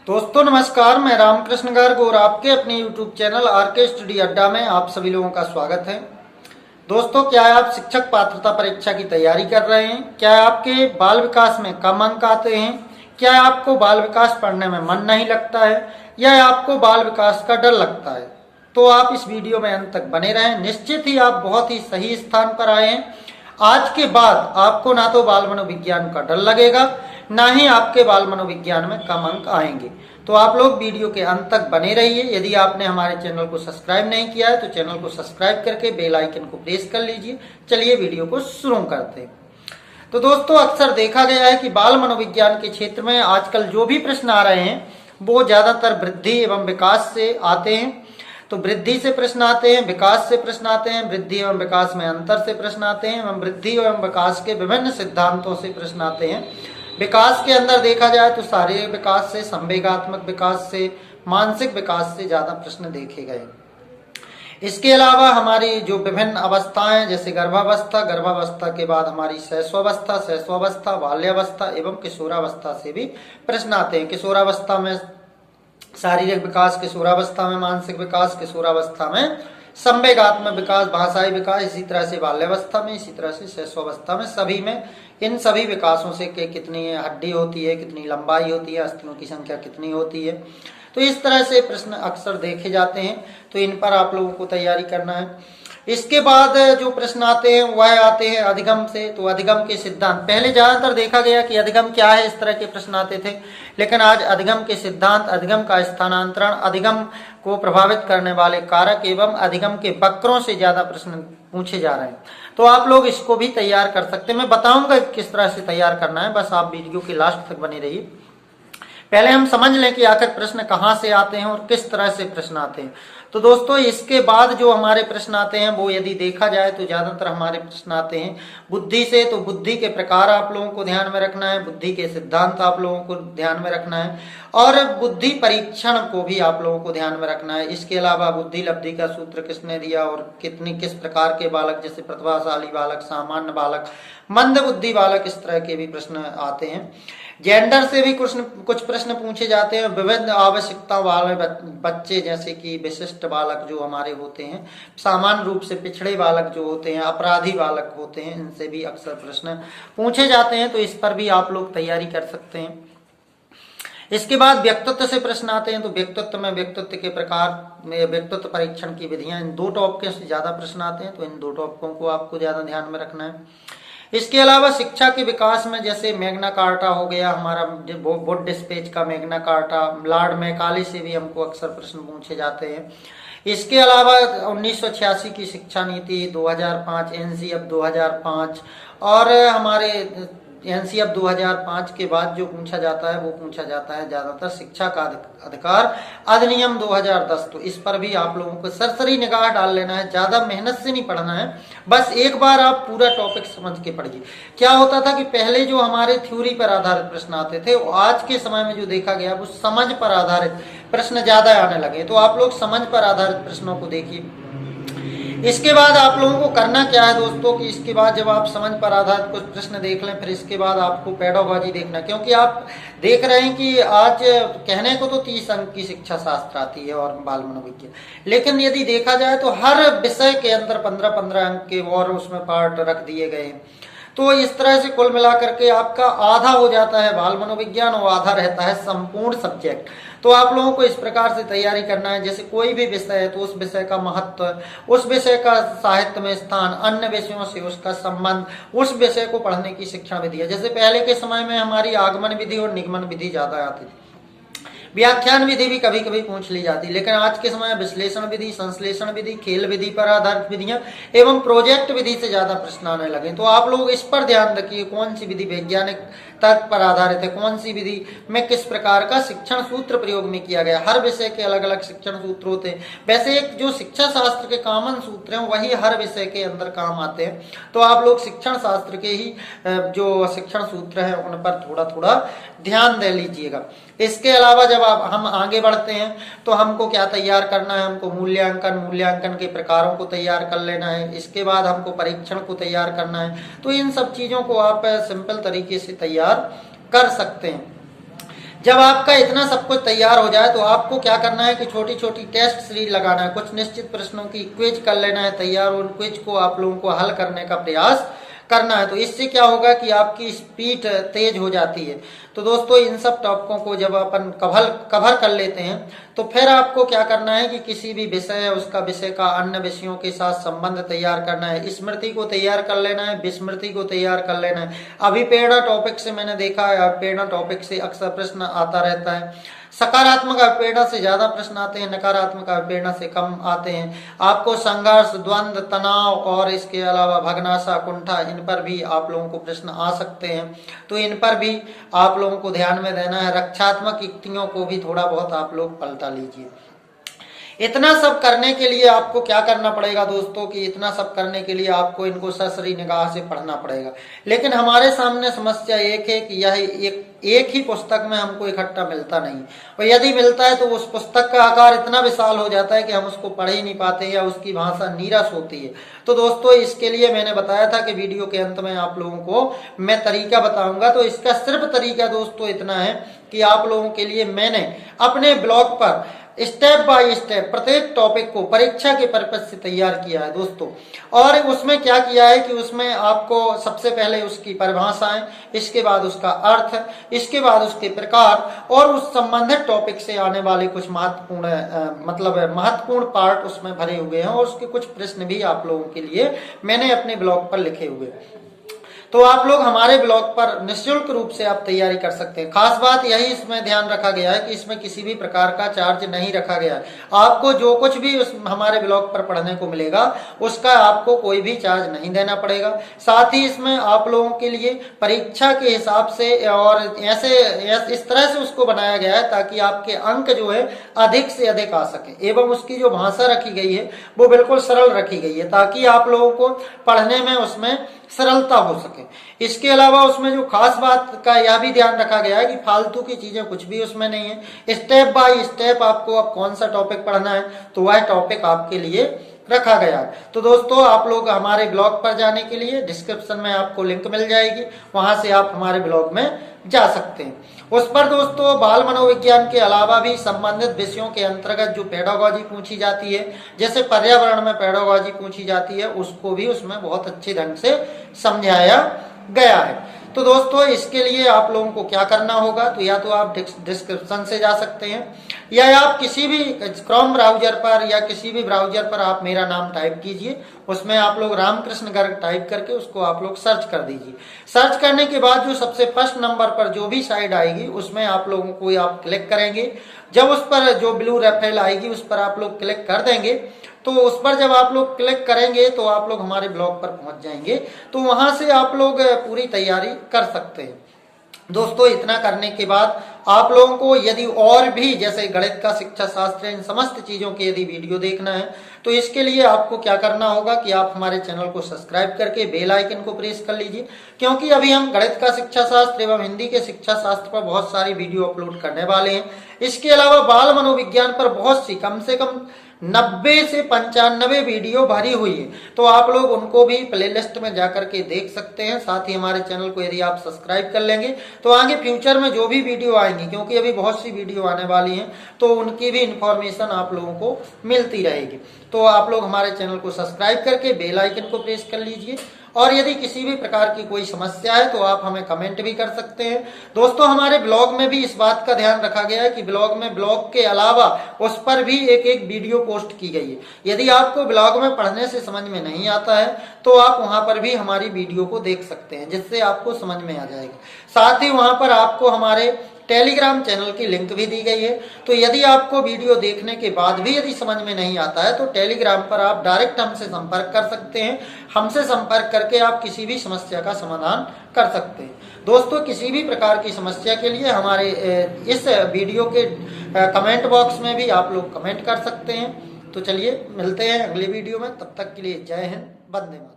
दोस्तों नमस्कार, मैं रामकृष्ण गर्ग और आपके अपने YouTube चैनल आरके स्टडी अड्डा में आप सभी लोगों का स्वागत है। दोस्तों, क्या आप शिक्षक पात्रता परीक्षा की तैयारी कर रहे हैं? क्या आपके बाल विकास में कम अंक आते हैं? क्या आपको बाल विकास पढ़ने में मन नहीं लगता है या आपको बाल विकास का डर लगता है? तो आप इस वीडियो में अंत तक बने रहें। निश्चित ही आप बहुत ही सही स्थान पर आए हैं। आज के बाद आपको ना तो बाल मनोविज्ञान का डर लगेगा, ना ही आपके बाल मनोविज्ञान में कम अंक आएंगे। तो आप लोग वीडियो के अंत तक बने रहिए। यदि आपने हमारे चैनल को सब्सक्राइब नहीं किया है तो चैनल को सब्सक्राइब करके बेल आइकन को प्रेस कर लीजिए। चलिए वीडियो को शुरू करते हैं। तो दोस्तों, अक्सर देखा गया है कि बाल मनोविज्ञान के क्षेत्र में आजकल जो भी प्रश्न आ रहे हैं वो ज्यादातर वृद्धि एवं विकास से आते हैं। तो वृद्धि से प्रश्न आते हैं, विकास से प्रश्न आते हैं, वृद्धि एवं विकास में अंतर से प्रश्न आते हैं एवं वृद्धि एवं विकास के विभिन्न सिद्धांतों से प्रश्न आते हैं। विकास के अंदर देखा जाए तो शारीरिक विकास से, संवेगात्मक विकास से, मानसिक विकास से ज्यादा प्रश्न देखे गए। इसके अलावा हमारी जो विभिन्न अवस्थाएं जैसे गर्भावस्था, गर्भावस्था के बाद हमारी शैशवावस्था, शैशवावस्था, बाल्यावस्था एवं किशोरावस्था से भी प्रश्न आते हैं। किशोरावस्था में शारीरिक विकास, किशोरावस्था में मानसिक विकास, किशोरावस्था में संवेगात्मक विकास, भाषाई विकास, इसी तरह से बाल्यावस्था में, इसी तरह से शैशवावस्था में, सभी में इन सभी विकासों से कितनी हड्डी होती है, कितनी लंबाई होती है, अस्थियों की संख्या कितनी होती है। तो इस तरह से प्रश्न अक्सर देखे जाते हैं। तो इन पर आप लोगों को तैयारी करना है। इसके बाद जो प्रश्न आते हैं वह आते हैं अधिगम से। तो अधिगम के सिद्धांत, पहले ज्यादातर देखा गया कि अधिगम क्या है, इस तरह के प्रश्न आते थे, लेकिन आज अधिगम के सिद्धांत, अधिगम का स्थानांतरण, अधिगम को प्रभावित करने वाले कारक एवं अधिगम के वक्रों से ज्यादा प्रश्न पूछे जा रहे हैं। तो आप लोग इसको भी तैयार कर सकते हैं। मैं बताऊंगा किस तरह से तैयार करना है, बस आप वीडियो के लास्ट तक बने रहिए। पहले हम समझ लें कि आखिर प्रश्न कहाँ से आते हैं और किस तरह से प्रश्न आते हैं। तो दोस्तों, इसके बाद जो हमारे प्रश्न आते हैं वो यदि देखा जाए तो ज्यादातर हमारे प्रश्न आते हैं बुद्धि से। तो बुद्धि के प्रकार आप लोगों को ध्यान में रखना है, बुद्धि के सिद्धांत आप लोगों को ध्यान में रखना है और बुद्धि परीक्षण को भी आप लोगों को ध्यान में रखना है। इसके अलावा बुद्धि लब्धि का सूत्र किसने दिया और किस प्रकार के बालक, जैसे प्रतिभाशाली बालक, सामान्य बालक, मंद बुद्धि बालक, इस तरह के भी प्रश्न आते हैं। जेंडर से भी कुछ प्रश्न पूछे जाते हैं। विविध आवश्यकता वाले बच्चे, जैसे कि विशिष्ट बालक जो हमारे होते हैं, सामान्य रूप से पिछड़े बालक जो होते हैं, अपराधी बालक होते हैं, इनसे भी अक्सर प्रश्न पूछे जाते हैं। तो इस पर भी आप लोग तैयारी कर सकते हैं। इसके बाद व्यक्तित्व से प्रश्न आते हैं। तो व्यक्तित्व में व्यक्तित्व के प्रकार में व्यक्तित्व परीक्षण की विधियां, इन दो टॉपिकों से ज्यादा प्रश्न आते हैं। तो इन दो टॉपिकों को आपको ज्यादा ध्यान में रखना है। इसके अलावा शिक्षा के विकास में जैसे मैग्ना कार्टा हो गया हमारा, वुड डिस्पेच का मैग्ना कार्टा, लॉर्ड मैकाले से भी हमको अक्सर प्रश्न पूछे जाते हैं। इसके अलावा 1986 की शिक्षा नीति, 2005 एनसीएफ 2005 और हमारे एनसीएफ 2005 के बाद जो पूछा जाता है वो पूछा जाता है ज्यादातर शिक्षा का अधिकार अधिनियम 2010। तो इस पर भी आप लोगों को सरसरी निगाह डाल लेना है, ज्यादा मेहनत से नहीं पढ़ना है, बस एक बार आप पूरा टॉपिक समझ के पढ़िए। क्या होता था कि पहले जो हमारे थ्योरी पर आधारित प्रश्न आते थे, आज के समय में जो देखा गया वो समझ पर आधारित प्रश्न ज्यादा आने लगे। तो आप लोग समझ पर आधारित प्रश्नों को देखिए। इसके बाद आप लोगों को करना क्या है दोस्तों कि इसके बाद जब आप समझ पर आधारित कुछ प्रश्न देख लें, फिर इसके बाद आपको पेडागोजी देखना, क्योंकि आप देख रहे हैं कि आज कहने को तो 30 अंक की शिक्षा शास्त्र आती है और बाल मनोविज्ञान, लेकिन यदि देखा जाए तो हर विषय के अंदर 15-15 अंक के और उसमें पार्ट रख दिए गए हैं। तो इस तरह से कुल मिलाकर के आपका आधा हो जाता है बाल मनोविज्ञान और आधा रहता है संपूर्ण सब्जेक्ट। तो आप लोगों को इस प्रकार से तैयारी करना है, जैसे कोई भी विषय है तो उस विषय का महत्व, उस विषय का साहित्य में स्थान, अन्य विषयों से उसका संबंध, उस विषय को पढ़ने की शिक्षण विधि है। जैसे पहले के समय में हमारी आगमन विधि और निगमन विधि ज्यादा आती थी, व्याख्यान विधि भी कभी कभी पूछ ली जाती, लेकिन आज के समय विश्लेषण विधि, संश्लेषण विधि, खेल विधि पर आधारित विधियां एवं प्रोजेक्ट विधि से ज्यादा प्रश्न आने लगे। तो आप लोग इस पर ध्यान रखिए, कौन सी विधि वैज्ञानिक तर्क पर आधारित है, कौन सी विधि में किस प्रकार का शिक्षण सूत्र प्रयोग में किया गया। हर विषय के अलग अलग शिक्षण सूत्र होते हैं। वैसे एक जो शिक्षा शास्त्र के कॉमन सूत्र हैं वही हर विषय के अंदर काम आते हैं। तो आप लोग शिक्षण शास्त्र के ही जो शिक्षण सूत्र हैं उन पर थोड़ा थोड़ा ध्यान दे लीजिएगा। इसके अलावा जब हम आगे बढ़ते हैं तो हमको क्या तैयार करना है, हमको मूल्यांकन के प्रकारों को तैयार कर लेना है। इसके बाद हमको परीक्षण को तैयार करना है। तो इन सब चीजों को आप सिंपल तरीके से तैयार कर सकते हैं। जब आपका इतना सब कुछ तैयार हो जाए तो आपको क्या करना है कि छोटी छोटी टेस्ट सीरीज लगाना है, कुछ निश्चित प्रश्नों की क्विज कर लेना है तैयार, उन क्विज को आप लोगों को हल करने का प्रयास करना है। तो इससे क्या होगा कि आपकी स्पीड तेज हो जाती है। तो दोस्तों इन सब टॉपिकों को जब अपन कवर कर लेते हैं तो फिर आपको क्या करना है कि किसी भी विषय है उसका विषय का अन्य विषयों के साथ संबंध तैयार करना है, स्मृति को तैयार कर लेना है, विस्मृति को तैयार कर लेना है। अभिप्रेरणा टॉपिक से मैंने देखा है, अभिप्रेरणा टॉपिक से अक्सर प्रश्न आता रहता है। सकारात्मक अभिप्रेरणा से ज्यादा प्रश्न आते हैं, नकारात्मक अभिप्रेरणा से कम आते हैं। आपको संघर्ष, द्वंद्व, तनाव और इसके अलावा भग्नाशा, कुंठा, इन पर भी आप लोगों को प्रश्न आ सकते हैं। तो इन पर भी आप लोगों को ध्यान में देना है। रक्षात्मक युक्तियों को भी थोड़ा बहुत आप लोग पलटा लीजिए। इतना सब करने के लिए आपको क्या करना पड़ेगा दोस्तों कि इतना सब करने के लिए आपको इनको सरसरी निगाह से पढ़ना पड़ेगा। लेकिन हमारे सामने समस्या एक है कि यह एक ही पुस्तक में हमको इकट्ठा मिलता नहीं, और यदि मिलता है तो उस पुस्तक का आकार इतना विशाल हो जाता है कि हम उसको पढ़ ही नहीं पाते या उसकी भाषा नीरस होती है। तो दोस्तों इसके लिए मैंने बताया था कि वीडियो के अंत में आप लोगों को मैं तरीका बताऊंगा। तो इसका सिर्फ तरीका दोस्तों इतना है कि आप लोगों के लिए मैंने अपने ब्लॉग पर स्टेप बाय स्टेप प्रत्येक टॉपिक को परीक्षा के पर्पज से तैयार किया है दोस्तों। और उसमें क्या किया है कि उसमें आपको सबसे पहले उसकी परिभाषाएं, इसके बाद उसका अर्थ, इसके बाद उसके प्रकार और उस संबंधित टॉपिक से आने वाले कुछ महत्वपूर्ण पार्ट उसमें भरे हुए हैं, और उसके कुछ प्रश्न भी आप लोगों के लिए मैंने अपने ब्लॉग पर लिखे हुए हैं। तो आप लोग हमारे ब्लॉग पर निःशुल्क रूप से आप तैयारी कर सकते हैं। खास बात यही इसमें ध्यान रखा गया है कि इसमें किसी भी प्रकार का चार्ज नहीं रखा गया है। आपको जो कुछ भी उस हमारे ब्लॉग पर पढ़ने को मिलेगा उसका आपको कोई भी चार्ज नहीं देना पड़ेगा। साथ ही इसमें आप लोगों के लिए परीक्षा के हिसाब से और इस तरह से उसको बनाया गया है ताकि आपके अंक जो है अधिक से अधिक आ सके, एवं उसकी जो भाषा रखी गई है वो बिल्कुल सरल रखी गई है ताकि आप लोगों को पढ़ने में उसमें सरलता हो सके। इसके अलावा उसमें जो खास बात का यह भी ध्यान रखा गया है कि फालतू की चीजें कुछ भी उसमें नहीं है। स्टेप बाय स्टेप आपको अब कौन सा टॉपिक पढ़ना है तो वह टॉपिक आपके लिए रखा गया है। तो दोस्तों आप लोग हमारे ब्लॉग पर जाने के लिए डिस्क्रिप्शन में आपको लिंक मिल जाएगी, वहां से आप हमारे ब्लॉग में जा सकते हैं। उस पर दोस्तों बाल मनोविज्ञान के अलावा भी संबंधित विषयों के अंतर्गत जो पेडागॉजी पूछी जाती है, जैसे पर्यावरण में पेडागॉजी पूछी जाती है, उसको भी उसमें बहुत अच्छे ढंग से समझाया गया है। तो दोस्तों इसके लिए आप लोगों को क्या करना होगा तो या तो आप डिस्क्रिप्शन से जा सकते हैं या आप किसी भी क्रोम ब्राउजर पर या किसी भी ब्राउजर पर आप मेरा नाम टाइप कीजिए, उसमें आप लोग रामकृष्ण गर्ग टाइप करके उसको आप लोग सर्च कर दीजिए। सर्च करने के बाद जो सबसे फर्स्ट नंबर पर जो भी साइट आएगी उसमें आप लोगों को आप क्लिक करेंगे। जब उस पर जो ब्लू रेफरल आएगी उस पर आप लोग क्लिक कर देंगे तो उस पर जब आप लोग क्लिक करेंगे तो आप लोग हमारे ब्लॉग पर पहुंच जाएंगे। तो वहां से आप लोग पूरी तैयारी कर सकते हैं। दोस्तों इतना करने के बाद आप लोगों को यदि और भी जैसे गणित का, शिक्षा शास्त्र, इन समस्त चीजों के यदि वीडियो देखना है तो इसके लिए आपको क्या करना होगा कि आप हमारे चैनल को सब्सक्राइब करके बेल आइकन को प्रेस कर लीजिए, क्योंकि अभी हम गणित का शिक्षा शास्त्र एवं हिंदी के शिक्षा शास्त्र पर बहुत सारी वीडियो अपलोड करने वाले हैं। इसके अलावा बाल मनोविज्ञान पर बहुत सी कम से कम 90 से 95 वीडियो भरी हुई है, तो आप लोग उनको भी प्लेलिस्ट में जाकर के देख सकते हैं। साथ ही हमारे चैनल को यदि आप सब्सक्राइब कर लेंगे तो आगे फ्यूचर में जो भी वीडियो आएंगी, क्योंकि अभी बहुत सी वीडियो आने वाली हैं, तो उनकी भी इंफॉर्मेशन आप लोगों को मिलती रहेगी। तो आप लोग हमारे चैनल को सब्सक्राइब करके बेल आइकन को प्रेस कर लीजिए। और यदि किसी भी प्रकार की कोई समस्या है तो आप हमें कमेंट भी कर सकते हैं। दोस्तों हमारे ब्लॉग में भी इस बात का ध्यान रखा गया है कि ब्लॉग में ब्लॉग के अलावा उस पर भी एक एक वीडियो पोस्ट की गई है। यदि आपको ब्लॉग में पढ़ने से समझ में नहीं आता है तो आप वहां पर भी हमारी वीडियो को देख सकते हैं, जिससे आपको समझ में आ जाएगा। साथ ही वहां पर आपको हमारे टेलीग्राम चैनल की लिंक भी दी गई है। तो यदि आपको वीडियो देखने के बाद भी यदि समझ में नहीं आता है तो टेलीग्राम पर आप डायरेक्ट हमसे संपर्क कर सकते हैं। हमसे संपर्क करके आप किसी भी समस्या का समाधान कर सकते हैं। दोस्तों किसी भी प्रकार की समस्या के लिए हमारे इस वीडियो के कमेंट बॉक्स में भी आप लोग कमेंट कर सकते हैं। तो चलिए मिलते हैं अगले वीडियो में, तब तक के लिए जय हिंद, वंदे मातरम।